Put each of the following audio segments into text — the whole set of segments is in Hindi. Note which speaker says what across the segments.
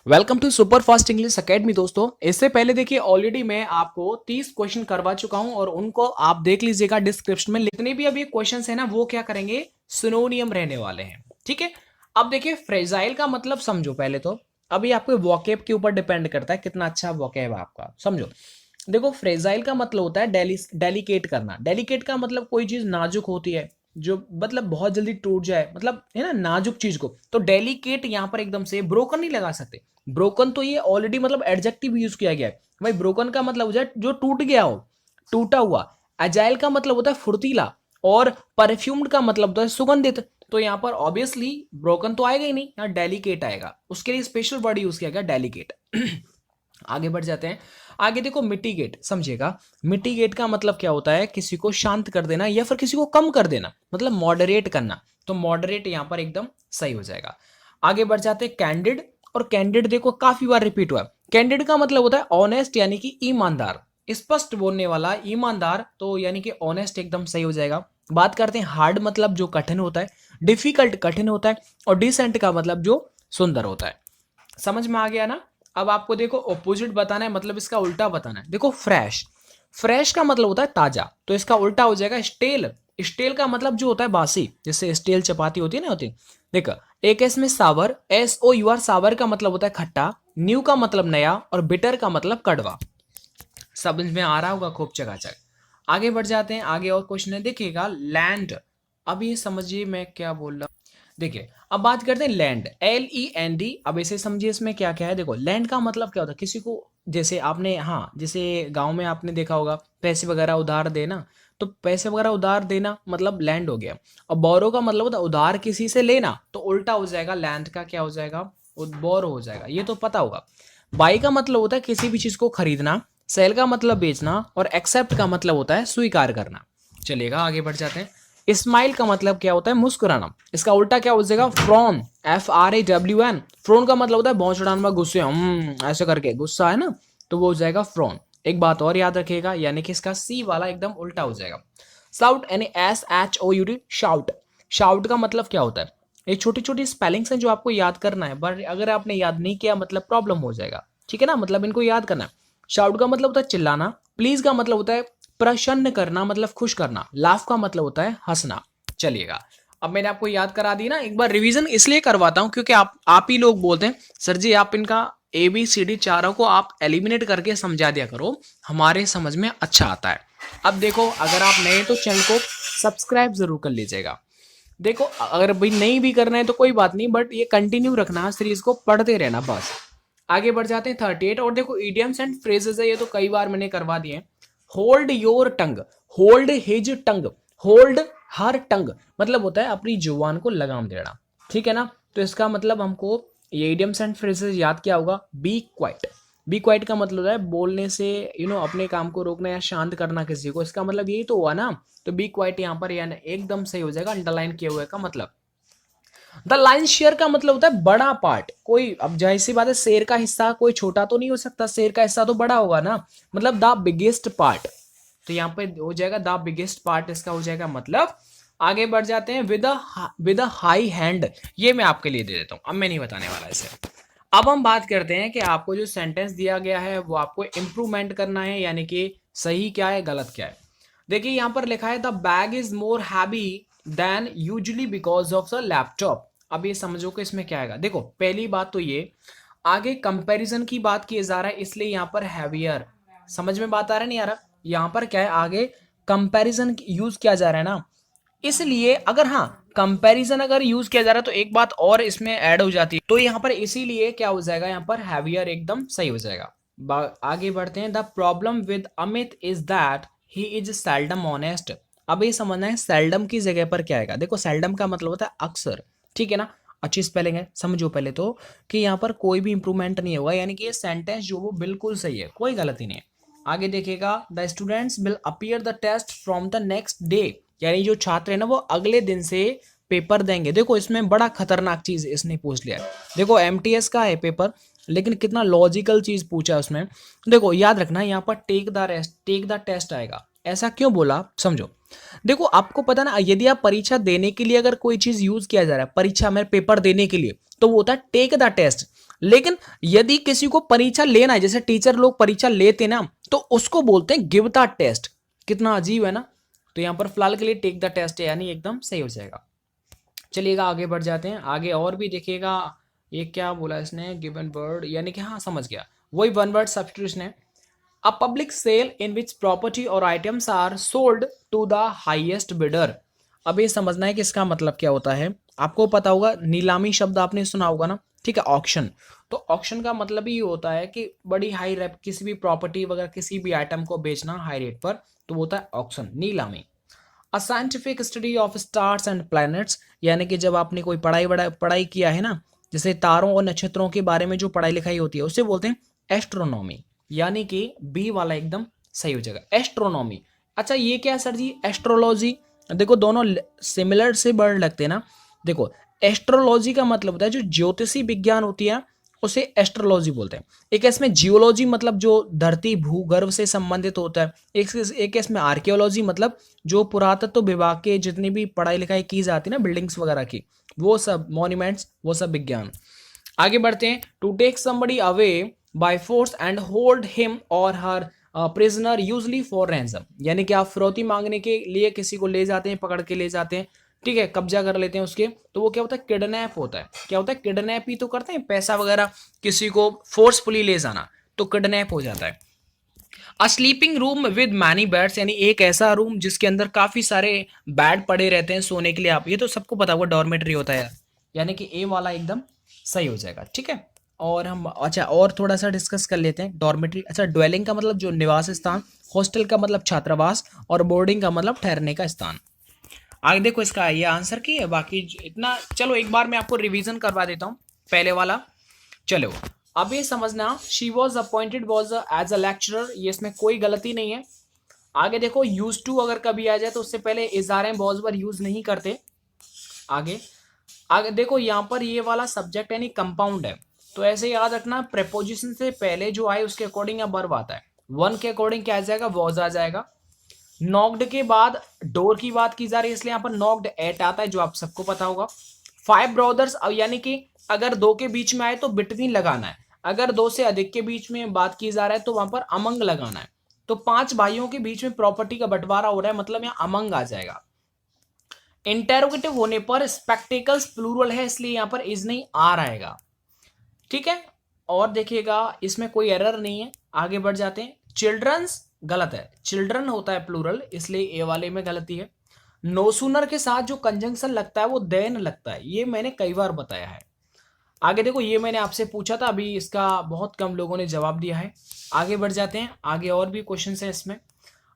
Speaker 1: Welcome to super fast English academy. दोस्तों, इससे पहले देखिए ऑलरेडी मैं आपको 30 क्वेश्चन करवा चुका हूं और उनको आप देख लीजिएगा डिस्क्रिप्शन में। जितने भी अभी क्वेश्चंस है ना वो क्या करेंगे, सिनोनियम रहने वाले हैं। ठीक है, अब देखिए फ्रेजाइल का मतलब समझो पहले तो। अभी आपके वोकेब के ऊपर डिपेंड करता है कितना अच्छा वोकेब है आपका। समझो, देखो फ्रेजाइल का मतलब होता है डेलिकेट करना। डेलिकेट का मतलब कोई चीज नाजुक होती है जो मतलब बहुत जल्दी टूट जाए, मतलब है ना, नाजुक चीज को। तो डेलिकेट यहां पर एकदम से ब्रोकन नहीं लगा सकते। ब्रोकन तो ये ऑलरेडी मतलब एडजेक्टिव यूज किया गया है भाई। ब्रोकन का मतलब हो जाए जो टूट गया हो, टूटा हुआ। एजाइल का मतलब होता है फुर्तीला, और परफ्यूम्ड का मतलब होता है सुगंधित। तो यहाँ पर ऑब्वियसली ब्रोकन तो आएगा ही नहीं, यहाँ डेलिकेट आएगा। उसके लिए स्पेशल वर्ड यूज किया गया डेलिकेट। आगे बढ़ जाते हैं। आगे देखो मिटिगेट, समझिएगा। मिटिगेट का मतलब क्या होता है, किसी को शांत कर देना या फिर किसी को कम कर देना, मतलब मॉडरेट करना। तो मॉडरेट यहां पर एकदम सही हो जाएगा। आगे बढ़ जाते हैं कैंडिड। और कैंडिड देखो काफी बार रिपीट हुआ है। कैंडिड का मतलब होता है ऑनेस्ट, यानी कि ईमानदार, स्पष्ट बोलने वाला, ईमानदार। तो यानी कि ऑनेस्ट एकदम सही हो जाएगा। बात करते हैं हार्ड, मतलब जो कठिन होता है। डिफिकल्ट कठिन होता है। और डिसेंट का मतलब जो सुंदर होता है। समझ में आ गया ना। अब आपको देखो ऑपोजिट बताना है, मतलब इसका उल्टा बताना है। देखो फ्रेश, फ्रेश का मतलब होता है ताजा, तो इसका उल्टा हो जाएगा स्टेल। स्टेल का मतलब जो होता है बासी, जैसे स्टेल चपाती होती है ना, होती है। देखो एक इसमें सावर, SOUR, सावर का मतलब होता है खट्टा। न्यू का मतलब नया, और बिटर का मतलब कड़वा। समझ में आ रहा होगा खूब चकाचक। आगे बढ़ जाते हैं। आगे और क्वेश्चन है, देखिएगा लैंड। अब ये समझिए मैं क्या बोल रहा हूँ। देखिए अब बात करते हैं लैंड, LEND। अब इसे समझिए इसमें क्या क्या है। देखो लैंड का मतलब क्या होता है, किसी को, जैसे आपने, हाँ जैसे गांव में आपने देखा होगा पैसे वगैरह उधार देना, तो पैसे वगैरह उधार देना मतलब लैंड हो गया। और बोरो का मतलब होता है उधार किसी से लेना, तो उल्टा हो जाएगा लैंड का, क्या हो जाएगा, बोरो हो जाएगा। ये तो पता होगा। बाई का मतलब होता है किसी भी चीज को खरीदना। सेल का मतलब बेचना। और एक्सेप्ट का मतलब होता है स्वीकार करना। चलिएगा आगे बढ़ जाते हैं। स्माइल का मतलब क्या होता है, मुस्कुराना। इसका उल्टा क्या हो जाएगा, फ्रॉन, FRAWN। फ्रॉन का मतलब होता है बहुत चढ़ाना, गुस्से, ऐसे करके गुस्सा है ना, तो वो हो जाएगा फ्रॉन। एक बात और याद रखिएगा, यानी कि इसका सी वाला एकदम उल्टा हो जाएगा। साउट, यानी SHOUT, शाउट। शाउट का मतलब क्या होता है, ये छोटी छोटी स्पेलिंग्स हैं जो आपको याद करना है, बट अगर आपने याद नहीं किया मतलब प्रॉब्लम हो जाएगा। ठीक है ना, मतलब इनको याद करना है। शाउट का मतलब होता है चिल्लाना। प्लीज का मतलब होता है प्रसन्न करना, मतलब खुश करना। लाफ का मतलब होता है हंसना। चलिएगा, अब मैंने आपको याद करा दी ना, एक बार रिवीजन इसलिए करवाता हूं क्योंकि आप ही लोग बोलते हैं सर जी आप इनका ABCD चारों को आप एलिमिनेट करके समझा दिया करो, हमारे समझ में अच्छा आता है। अब देखो अगर आप नए तो चैनल को सब्सक्राइब जरूर कर लीजिएगा। देखो अगर भाई नहीं भी करना है तो कोई बात नहीं, बट ये कंटिन्यू रखना, सीरीज को पढ़ते रहना बस। आगे बढ़ जाते हैं 38। और देखो इडियम्स एंड फ्रेजेस है, ये तो कई बार मैंने करवा दिए हैं। Hold your tongue, hold his tongue, hold her tongue, मतलब होता है अपनी जुबान को लगाम देना। ठीक है ना, तो इसका मतलब हमको ये इडियम्स एंड फ्रेजेस याद क्या होगा, बी क्वाइट। बी क्वाइट का मतलब है बोलने से अपने काम को रोकना या शांत करना किसी को, इसका मतलब यही तो हुआ ना। तो बी क्वाइट यहाँ पर यानी एकदम सही हो जाएगा, अंडरलाइन किए हुए का मतलब। द लाइन शेयर का मतलब होता है बड़ा पार्ट। कोई, अब जाहिर सी बात है शेर का हिस्सा कोई छोटा तो नहीं हो सकता, शेर का हिस्सा तो बड़ा होगा ना, मतलब द बिगेस्ट पार्ट। तो यहाँ पे हो जाएगा द बिगेस्ट पार्ट, इसका हो जाएगा मतलब। आगे बढ़ जाते हैं, विद अ हाई हैंड। ये मैं आपके लिए दे देता हूं, अब मैं नहीं बताने वाला इसे। अब हम बात करते हैं कि आपको जो सेंटेंस दिया गया है वो आपको इंप्रूवमेंट करना है, यानी कि सही क्या है गलत क्या है। देखिए यहां पर लिखा है the bag is more heavy than usually because of the laptop. अब ये समझो कि इसमें क्या आएगा। देखो पहली बात तो ये, आगे कंपैरिजन की बात किया जा रहा है इसलिए यहां पर हैवियर। समझ में बात आ रहा है नहीं आ रहा, यहां पर क्या है, आगे कंपैरिजन यूज किया जा रहा है ना, इसलिए अगर, हाँ कंपैरिजन अगर यूज किया जा रहा है तो एक बात और इसमें ऐड हो जाती है, तो यहां पर इसीलिए क्या हो जाएगा, यहां पर हैवियर एकदम सही हो जाएगा। आगे बढ़ते हैं। The problem with Amit is that he is seldom honest. अब ये समझना है सेल्डम की जगह पर क्या आएगा। देखो सेल्डम का मतलब होता है अक्सर। ठीक है ना, अच्छी स्पेलिंग है, समझो पहले तो कि यहाँ पर कोई भी इंप्रूवमेंट नहीं होगा, यानी कि ये सेंटेंस जो वो बिल्कुल सही है, कोई गलती नहीं है। आगे देखिएगा, the students will appear the test from the next day, यानी जो छात्र है ना वो अगले दिन से पेपर देंगे। देखो इसमें बड़ा खतरनाक चीज इसने पूछ लिया है। देखो MTS का है पेपर, लेकिन कितना लॉजिकल चीज पूछा है उसमें। देखो याद रखना यहाँ पर take the rest, take the test आएगा। ऐसा क्यों बोला समझो। देखो आपको पता ना, यदि आप परीक्षा देने के लिए अगर कोई चीज यूज किया जा रहा है, परीक्षा में पेपर देने के लिए, तो वो होता है टेक द टेस्ट। लेकिन यदि किसी को परीक्षा लेना है, जैसे टीचर लोग परीक्षा लेते ना, तो उसको बोलते हैं गिव द टेस्ट। कितना अजीब है ना। तो यहां पर फिलहाल के लिए टेक द टेस्ट है, यानी एकदम सही हो जाएगा। चलिएगा आगे बढ़ जाते हैं। आगे और भी देखिएगा, ये क्या बोला इसने, गिवन वर्ड, यानी कि हाँ समझ गया, वही वन वर्ड सब्स्टिट्यूशन है। A public sale in which property और items are sold to the highest bidder. अब ये समझना है कि इसका मतलब क्या होता है। आपको पता होगा, नीलामी शब्द आपने सुना होगा ना, ठीक है, ऑक्शन। तो ऑक्शन का मतलब ही होता है कि बड़ी हाई रेट, किसी भी प्रॉपर्टी वगैरह किसी भी आइटम को बेचना हाई रेट पर, तो वो होता है ऑक्शन, नीलामी। A scientific study of stars and planets, यानी कि जब आपने कोई पढ़ाई किया है ना, जैसे तारों और नक्षत्रों के बारे में जो पढ़ाई लिखाई होती है, उसे बोलते हैं एस्ट्रोनॉमी, यानी कि बी वाला एकदम सही हो जाएगा, एस्ट्रोनॉमी। अच्छा ये क्या है सर जी, एस्ट्रोलॉजी। देखो दोनों सिमिलर से वर्ड लगते हैं ना। देखो एस्ट्रोलॉजी का मतलब होता है जो ज्योतिषी विज्ञान होती है, उसे एस्ट्रोलॉजी बोलते हैं। एक इसमें जियोलॉजी मतलब जो धरती भूगर्भ से संबंधित होता है। एक इसमें आर्कियोलॉजी मतलब जो पुरातत्व विभाग के जितनी भी पढ़ाई लिखाई की जाती है ना, बिल्डिंग्स वगैरह की, वो सब मॉन्यूमेंट्स, वो सब विज्ञान। आगे बढ़ते हैं। To take somebody away by force and hold him or her prisoner usually for ransom, यानी कि आप फिरौती मांगने के लिए किसी को ले जाते हैं, पकड़ के ले जाते हैं, ठीक है, कब्जा कर लेते हैं उसके, तो वो क्या होता है, किडनैप होता है। क्या होता है, किडनैप ही तो करते हैं, पैसा वगैरह किसी को फोर्सफुली ले जाना, तो किडनैप हो जाता है। A sleeping room with many beds, यानी एक ऐसा रूम जिसके अंदर काफी सारे बेड पड़े रहते हैं सोने के लिए। आप ये तो सबको पता होगा, डॉर्मेट्री होता है, यानी कि ए वाला एकदम सही हो जाएगा, ठीक है। और हम अच्छा और थोड़ा सा डिस्कस कर लेते हैं डॉर्मेट्री। अच्छा ड्वेलिंग का मतलब जो निवास स्थान, हॉस्टल का मतलब छात्रावास, और बोर्डिंग का मतलब ठहरने का स्थान। आगे देखो इसका ये आंसर की है, बाकी इतना चलो एक बार मैं आपको रिवीजन करवा देता हूँ पहले वाला। चलो अब ये समझना, she was appointed was as a lecturer, ये इसमें कोई गलती नहीं है। आगे देखो यूज टू अगर कभी आ जाए तो उससे पहले इजारे बॉज यूज नहीं करते। आगे आगे देखो यहाँ पर ये वाला सब्जेक्ट यानी कंपाउंड है, तो ऐसे याद रखना, प्रेपोजिशन से पहले जो आए उसके अकॉर्डिंग या वर्ब आता है। वन के अकॉर्डिंग क्या आ जाएगा, वॉज आ जाएगा। नॉक्ड के बाद डोर की बात की जा रही है, इसलिए यहाँ पर नॉक्ड एट आता है, जो आप सबको पता होगा। फाइव ब्रदर्स, यानी कि अगर दो के बीच में आए तो बिटवीन लगाना है, अगर दो से अधिक के बीच में बात की जा रहा है तो वहां पर अमंग लगाना है। तो पांच भाइयों के बीच में प्रॉपर्टी का बंटवारा हो रहा है, मतलब यहाँ अमंग आ जाएगा। इंटेरोगेटिव होने पर स्पेक्टिकल्स प्लूरल है, इसलिए यहां पर इज नहीं आर आएगा, ठीक है। और देखिएगा इसमें कोई एरर नहीं है। आगे बढ़ जाते हैं। चिल्ड्रंस गलत है, चिल्ड्रन होता है प्लूरल, इसलिए ए वाले में गलती है। नो सूनर के साथ जो कंजंक्शन लगता है वो देन लगता है, ये मैंने कई बार बताया है। आगे देखो ये मैंने आपसे पूछा था, अभी इसका बहुत कम लोगों ने जवाब दिया है। आगे बढ़ जाते हैं, आगे और भी क्वेश्चन है इसमें।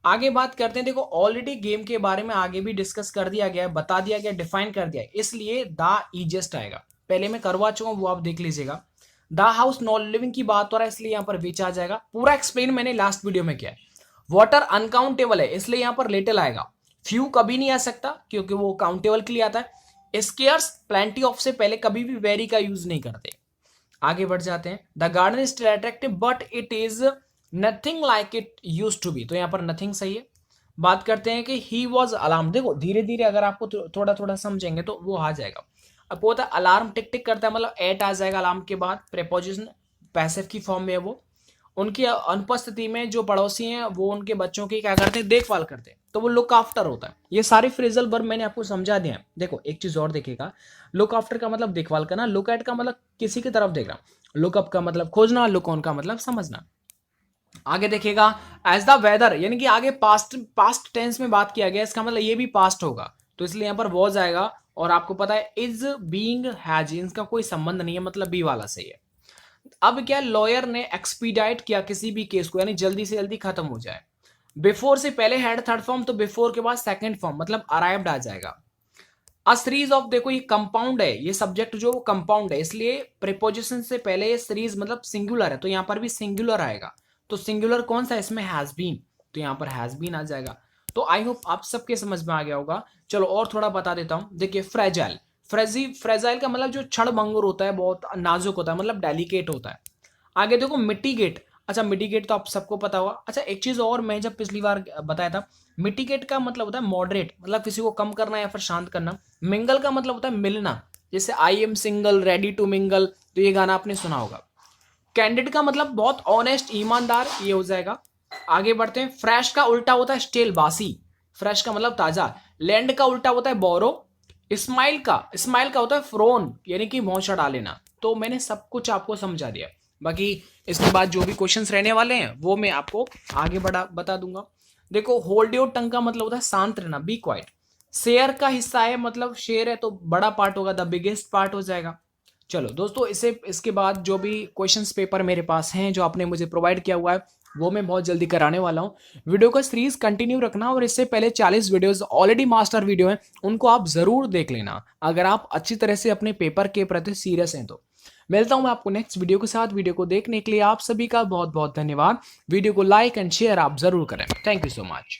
Speaker 1: आगे बात करते हैं। देखो ऑलरेडी गेम के बारे में आगे भी डिस्कस कर दिया गया है, बता दिया गया, डिफाइन कर दिया है, इसलिए द इजेस्ट आएगा। पहले मैं करवा चुका हूं, वो आप देख लीजिएगा। द हाउस नॉन लिविंग की बात हो रहा है, इसलिए यहां पर विच आ जाएगा। पूरा एक्सप्लेन मैंने लास्ट वीडियो में किया है। वाटर अनकाउंटेबल है, इसलिए यहां पर लिटिल आएगा। फ्यू कभी नहीं आ सकता क्योंकि वो काउंटेबल के लिए आता है। स्केयर्स प्लेंटी ऑफ से पहले कभी भी वेरी का यूज नहीं करते। आगे बढ़ जाते हैं। The garden is still attractive but it is nothing like it use to be, तो यहां पर नथिंग सही है। बात करते हैं कि ही वॉज अलार्म। देखो धीरे धीरे अगर आपको थोड़ा थोड़ा समझेंगे तो वो आ जाएगा। अब वो होता है अलार्म टिक टिक करता है, मतलब एट आ जाएगा अलार्म के बाद, प्रेपोजिशन पैसिव की फॉर्म में है वो। उनकी अनुपस्थिति में जो पड़ोसी हैं वो उनके बच्चों की क्या करते हैं, देखभाल करते हैं, तो वो लुक आफ्टर होता है। ये सारे फ्रेजल वर्ब मैंने आपको समझा दिया है। देखो एक चीज और देखिएगा, लुक आफ्टर का मतलब देखभाल करना, लुक एट का मतलब किसी की तरफ देखना, लुक अप का मतलब खोजना, लुक ऑन का मतलब समझना। आगे देखिएगा एज द वेदर, यानी कि आगे पास्ट टेंस में बात किया गया, इसका मतलब ये भी पास्ट होगा, तो इसलिए यहां पर वॉज आएगा। और आपको पता है इज बीइंग हैज, इनका कोई संबंध नहीं है, मतलब बी वाला सही है। अब क्या लॉयर ने एक्सपीडाइट किया किसी भी केस को, यानी जल्दी से जल्दी खत्म हो जाए। बिफोर से पहले हैड थर्ड फॉर्म, तो बिफोर के बाद सेकंड फॉर्म मतलब अराइव्ड आ जाएगा। अ सीरीज ऑफ, देखो ये कंपाउंड है, ये सब्जेक्ट जो वो कंपाउंड है, इसलिए प्रीपोजिशन से पहले ये सीरीज मतलब सिंगुलर है, तो यहां पर भी सिंगुलर आएगा। तो सिंगुलर कौन सा है इसमें, हैज बीन, तो यहां पर हैज बीन आ जाएगा। तो आई होप आप सबके समझ में आ गया होगा। चलो और थोड़ा बता देता हूं। देखिए फ्रेजाइल, फ्रेजाइल का मतलब जो क्षण भंगुर होता है, बहुत नाजुक होता है, मतलब डेलिकेट होता है। आगे देखो मिटिगेट। अच्छा मिटिगेट तो आप सबको पता होगा। अच्छा एक चीज और, मैं जब पिछली बार बताया था, मिटिगेट का मतलब होता है मॉडरेट, मतलब किसी को कम करना या फिर शांत करना। मिंगल का मतलब होता है मिलना, जैसे I am single ready to mingle, तो ये गाना आपने सुना होगा। कैंडिड का मतलब बहुत ऑनेस्ट, ईमानदार, ये हो जाएगा। आगे बढ़ते हैं। फ्रेश का उल्टा होता है स्टिल, बासी। फ्रेश का मतलब ताजा। लैंड का उल्टा होता है बोरो। स्माइल का होता है फ्रोन, यानी कि भौं चढ़ा लेना। तो मैंने सब कुछ आपको समझा दिया। बाकी इसके बाद जो भी क्वेश्चंस रहने वाले हैं वो मैं आपको आगे बता दूंगा। देखो, होल्ड योर टंग का मतलब होता है शांत रहना, बी क्वाइट। शेयर का हिस्सा है, मतलब शेयर है तो बड़ा पार्ट होगा, द बिगेस्ट पार्ट हो जाएगा। चलो दोस्तों, इसके बाद जो भी क्वेश्चंस पेपर मेरे पास हैं जो आपने मुझे प्रोवाइड किया हुआ है वो मैं बहुत जल्दी कराने वाला हूँ। वीडियो का सीरीज कंटिन्यू रखना, और इससे पहले 40 वीडियोस ऑलरेडी मास्टर वीडियो हैं, उनको आप जरूर देख लेना अगर आप अच्छी तरह से अपने पेपर के प्रति सीरियस हैं तो। मिलता हूं मैं आपको नेक्स्ट वीडियो के साथ। वीडियो को देखने के लिए आप सभी का बहुत बहुत धन्यवाद। वीडियो को लाइक एंड शेयर आप जरूर करें। Thank you so much.